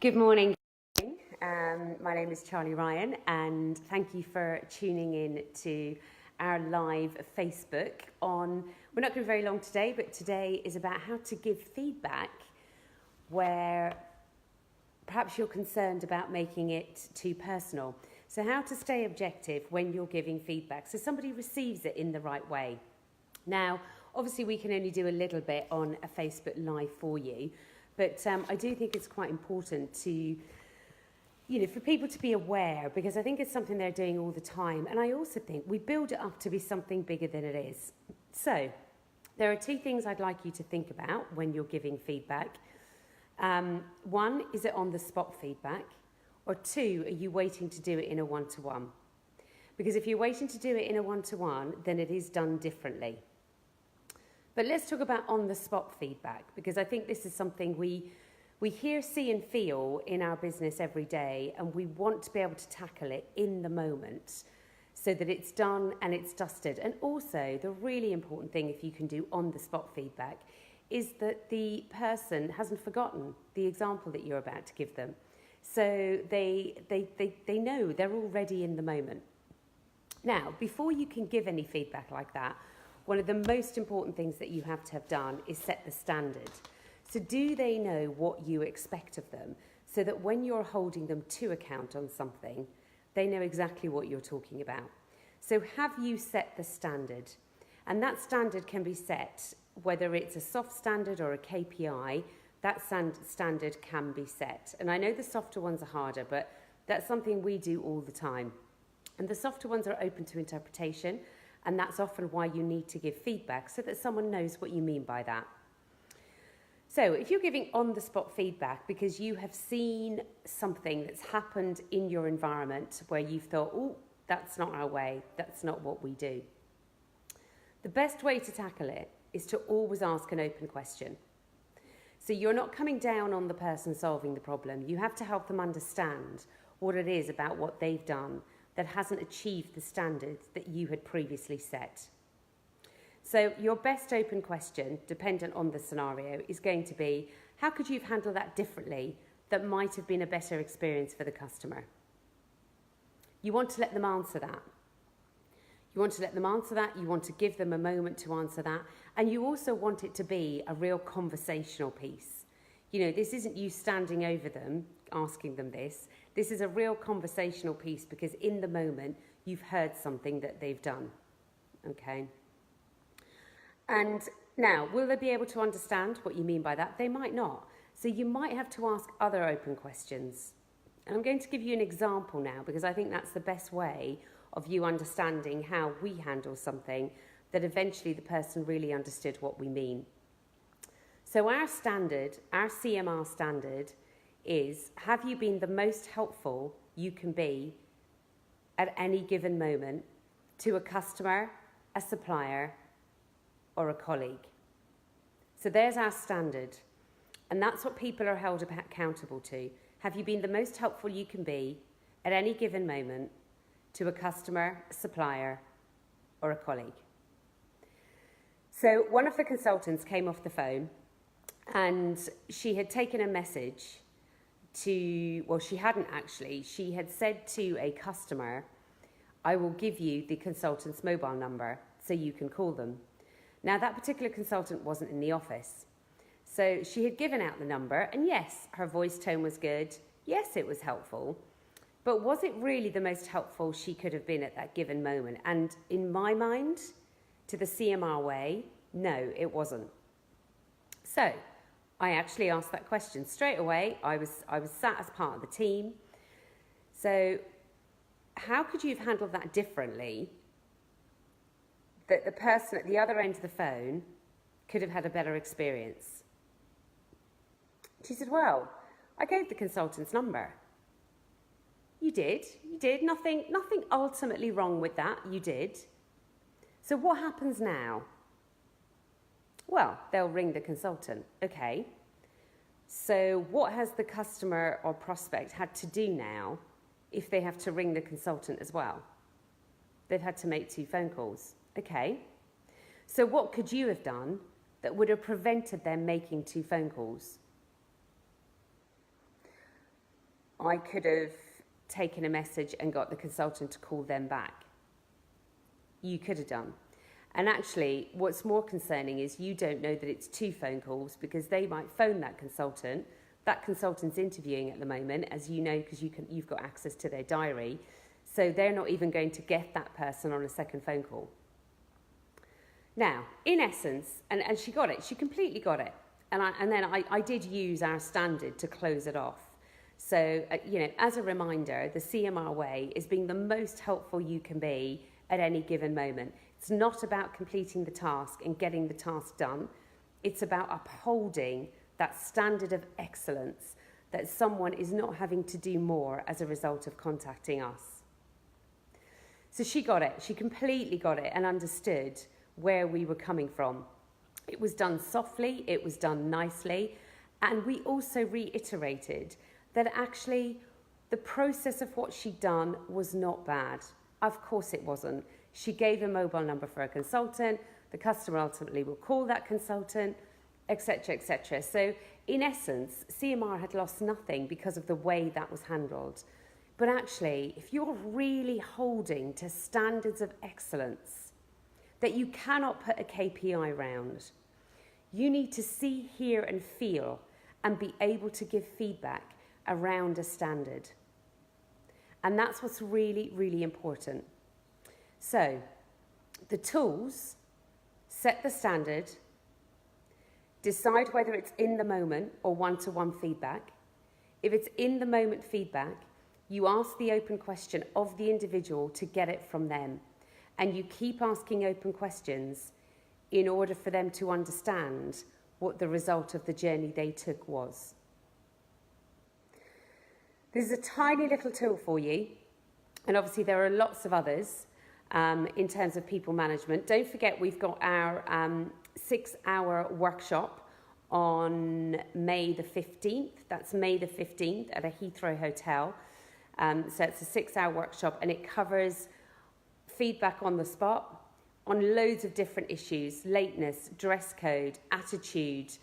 Good morning. My name is Charlie Ryan, and thank you for tuning in to our live Facebook on, we're not going to be very long today, but today is about how to give feedback where perhaps you're concerned about making it too personal. So how to stay objective when you're giving feedback so somebody receives it in the right way. Now, obviously we can only do a little bit on a Facebook Live for you, but I do think it's quite important to, for people to be aware, because I think it's something they're doing all the time. And I also think we build it up to be something bigger than it is. So there are two things I'd like you to think about when you're giving feedback. One, is it on the spot feedback? Or two, are you waiting to do it in a one-to-one? Because if you're waiting to do it in a one-to-one, then it is done differently. But let's talk about on-the-spot feedback, because I think this is something we hear, see and feel in our business every day, and we want to be able to tackle it in the moment so that it's done and it's dusted. And also, the really important thing, if you can do on-the-spot feedback, is that the person hasn't forgotten the example that you're about to give them. So they know, they're already in the moment. Now, before you can give any feedback like that, one of the most important things that you have to have done is set the standard. So do they know what you expect of them so that when you're holding them to account on something, they know exactly what you're talking about? So have you set the standard? And that standard can be set, whether it's a soft standard or a KPI, that standard can be set. And I know the softer ones are harder, but that's something we do all the time. And the softer ones are open to interpretation, and that's often why you need to give feedback so that someone knows what you mean by that. So if you're giving on-the-spot feedback because you have seen something that's happened in your environment where you've thought, oh, that's not our way, that's not what we do. The best way to tackle it is to always ask an open question. So you're not coming down on the person solving the problem. You have to help them understand what it is about what they've done that hasn't achieved the standards that you had previously set. So your best open question, dependent on the scenario, is going to be, how could you have handled that differently that might have been a better experience for the customer? You want to let them answer that. You want to let them answer that, you want to give them a moment to answer that, and you also want it to be a real conversational piece. This isn't you standing over them, asking them this. This is a real conversational piece because in the moment, you've heard something that they've done, okay? And now, will they be able to understand what you mean by that? They might not. So you might have to ask other open questions. And I'm going to give you an example now because I think that's the best way of you understanding how we handle something that eventually the person really understood what we mean. So our standard, our CMR standard is, have you been the most helpful you can be at any given moment to a customer, a supplier, or a colleague? So there's our standard. And that's what people are held accountable to. Have you been the most helpful you can be at any given moment to a customer, a supplier, or a colleague? So one of the consultants came off the phone and she had taken a message she hadn't actually. She had said to a customer, I will give you the consultant's mobile number so you can call them. Now, that particular consultant wasn't in the office. So she had given out the number, and yes, her voice tone was good. Yes, it was helpful. But was it really the most helpful she could have been at that given moment? And in my mind, to the CMR way, no, it wasn't. So I actually asked that question straight away. I was sat as part of the team. So how could you have handled that differently that the person at the other end of the phone could have had a better experience? She said, well, I gave the consultant's number. You did. Nothing ultimately wrong with that. You did. So what happens now? Well, they'll ring the consultant. Okay. So what has the customer or prospect had to do now if they have to ring the consultant as well? They've had to make 2 phone calls. Okay. So what could you have done that would have prevented them making 2 phone calls? I could have taken a message and got the consultant to call them back. You could have done. And actually, what's more concerning is you don't know that it's 2 phone calls, because they might phone that consultant. That consultant's interviewing at the moment, as you know, because you've got access to their diary. So they're not even going to get that person on a second phone call. Now, in essence, and she got it, she completely got it. And then I did use our standard to close it off. So, as a reminder, the CMR way is being the most helpful you can be at any given moment. It's not about completing the task and getting the task done. It's about upholding that standard of excellence, that someone is not having to do more as a result of contacting us. So she got it. She completely got it and understood where we were coming from. It was done softly, it was done nicely, and we also reiterated that actually the process of what she'd done was not bad. Of course it wasn't. She gave a mobile number for a consultant, the customer ultimately will call that consultant, etc., etc. So in essence, CMR had lost nothing because of the way that was handled. But actually, if you're really holding to standards of excellence that you cannot put a KPI around, you need to see, hear and feel and be able to give feedback around a standard. And that's what's really, really important. So, the tools, set the standard, decide whether it's in the moment or one-to-one feedback. If it's in the moment feedback, you ask the open question of the individual to get it from them. And you keep asking open questions in order for them to understand what the result of the journey they took was. This is a tiny little tool for you. And obviously there are lots of others. In terms of people management. Don't forget we've got our 6-hour workshop on May the 15th. That's May the 15th at a Heathrow hotel. So it's a 6-hour workshop and it covers feedback on the spot on loads of different issues: lateness, dress code, attitude,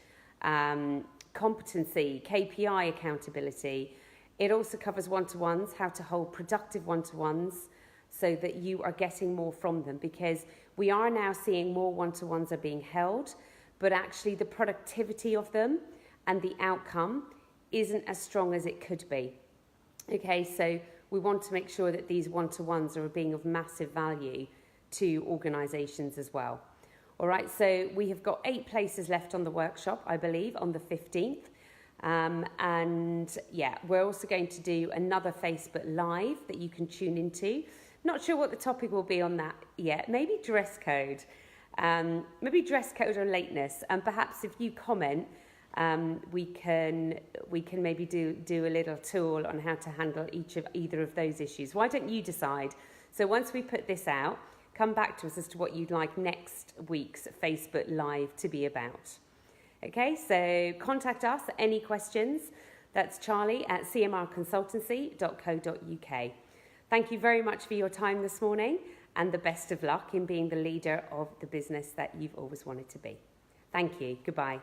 competency, KPI accountability. It also covers one-to-ones, how to hold productive one-to-ones, so that you are getting more from them, because we are now seeing more one-to-ones are being held, but actually the productivity of them and the outcome isn't as strong as it could be. Okay, so we want to make sure that these one-to-ones are being of massive value to organisations as well. All right, so we have got 8 places left on the workshop, I believe, on the 15th. And yeah, we're also going to do another Facebook Live that you can tune into. Not sure what the topic will be on that yet. Maybe dress code. Maybe dress code or lateness. And perhaps if you comment, we can maybe do a little tool on how to handle either of those issues. Why don't you decide? So once we put this out, come back to us as to what you'd like next week's Facebook Live to be about. Okay, so contact us, any questions. That's charlie@cmrconsultancy.co.uk. Thank you very much for your time this morning, and the best of luck in being the leader of the business that you've always wanted to be. Thank you. Goodbye.